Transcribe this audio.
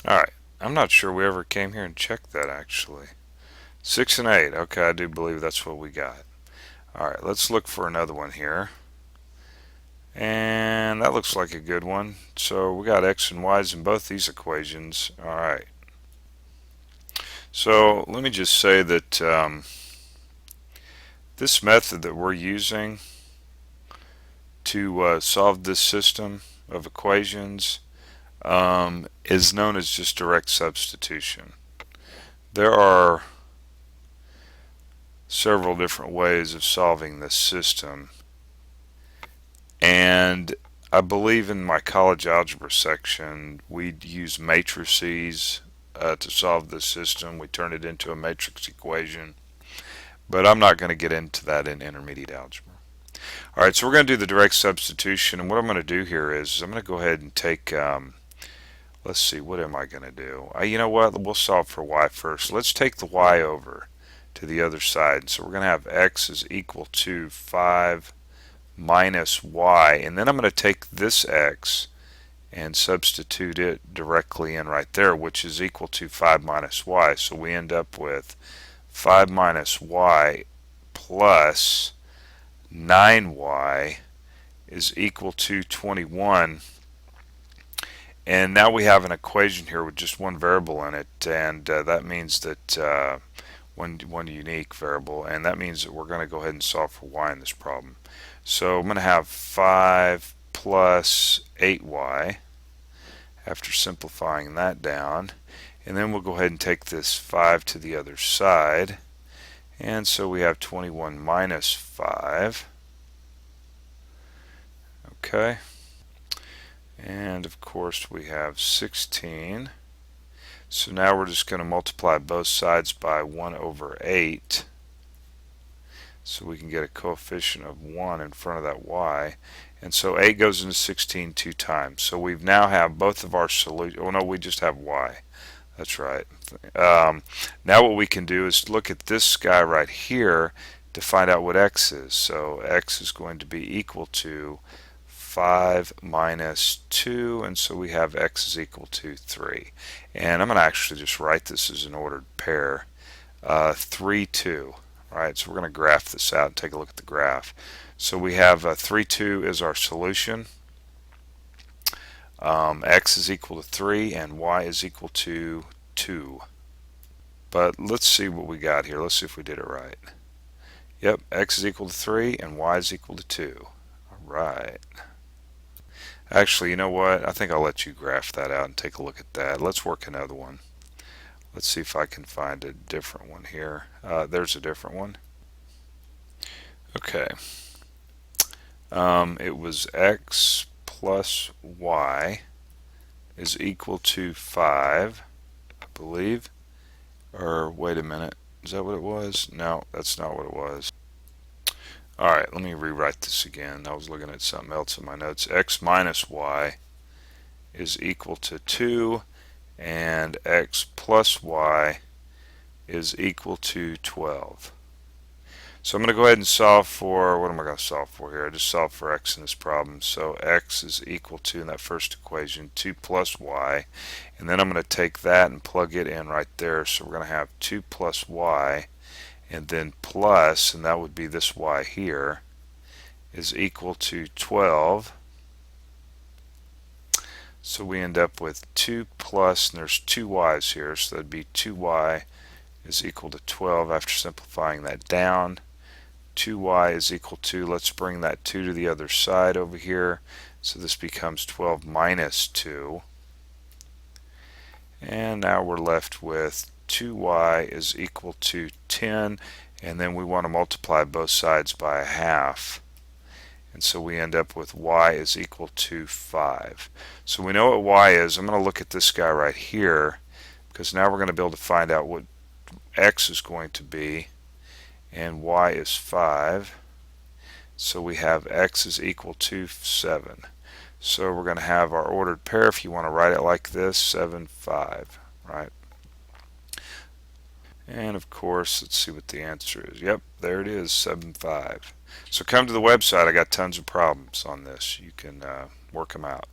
Alright, I'm not sure we ever came here and checked that actually. 6 and 8, okay, I do believe that's what we got. Alright, let's look for another one here. And that looks like a good one. So we got x and y's in both these equations. Alright, so let me just say that this method that we're using to solve this system of equations is known as just direct substitution. There are several different ways of solving this system, and I believe in my college algebra section we'd use matrices to solve this system. We turn it into a matrix equation, but I'm not going to get into that in intermediate algebra. Alright, so we're going to do the direct substitution, and what I'm going to do here is I'm going to go ahead and take let's see, what am I going to do? You know what, we'll solve for y first. Let's take the y over to the other side. So we're going to have x is equal to 5 minus y, and then I'm going to take this x and substitute it directly in right there, which is equal to 5 minus y. So we end up with 5 minus y plus 9y is equal to 21. And now we have an equation here with just one variable in it, and that means that one unique variable, and that means that we're going to go ahead and solve for y in this problem. So I'm going to have 5 plus 8y after simplifying that down, and then we'll go ahead and take this 5 to the other side, and so we have 21 minus 5. Okay. And of course we have 16. So now we're just going to multiply both sides by 1 over 8. So we can get a coefficient of 1 in front of that y. And so 8 goes into 16 two times. So we now have both of our solutions. Oh no, we just have y. That's right. Now what we can do is look at this guy right here to find out what x is. So x is going to be equal to 5 minus 2, and so we have x is equal to 3. And I'm going to actually just write this as an ordered pair. 3, 2. Alright, so we're going to graph this out and take a look at the graph. So we have 3, 2 is our solution. X is equal to 3 and y is equal to 2. But let's see what we got here. Let's see if we did it right. Yep, x is equal to 3 and y is equal to 2. Alright. Actually, you know what? I think I'll let you graph that out and take a look at that. Let's work another one. Let's see if I can find a different one here. There's a different one. Okay. It was x plus y is equal to 5, I believe. Or wait a minute. Is that what it was? No, that's not what it was. Alright, let me rewrite this again. I was looking at something else in my notes. X minus y is equal to 2, and x plus y is equal to 12. So I'm going to go ahead and solve for, what am I going to solve for here? I just solved for x in this problem. So x is equal to, in that first equation, 2 plus y. And then I'm going to take that and plug it in right there. So we're going to have 2 plus y, and then plus, and that would be this y here, is equal to 12. So we end up with 2 plus, and there's 2 y's here, so that'd be 2y is equal to 12 after simplifying that down. 2y is equal to, let's bring that 2 to the other side over here, so this becomes 12 minus 2. And now we're left with 2y is equal to 10, and then we want to multiply both sides by a half. And so we end up with y is equal to 5. So we know what y is. I'm going to look at this guy right here, because now we're going to be able to find out what x is going to be, and y is 5. So we have x is equal to 7. So we're going to have our ordered pair, if you want to write it like this, 7, 5, right? And of course, let's see what the answer is. Yep, there it is, 7, 5. So come to the website. I got tons of problems on this. You can work them out.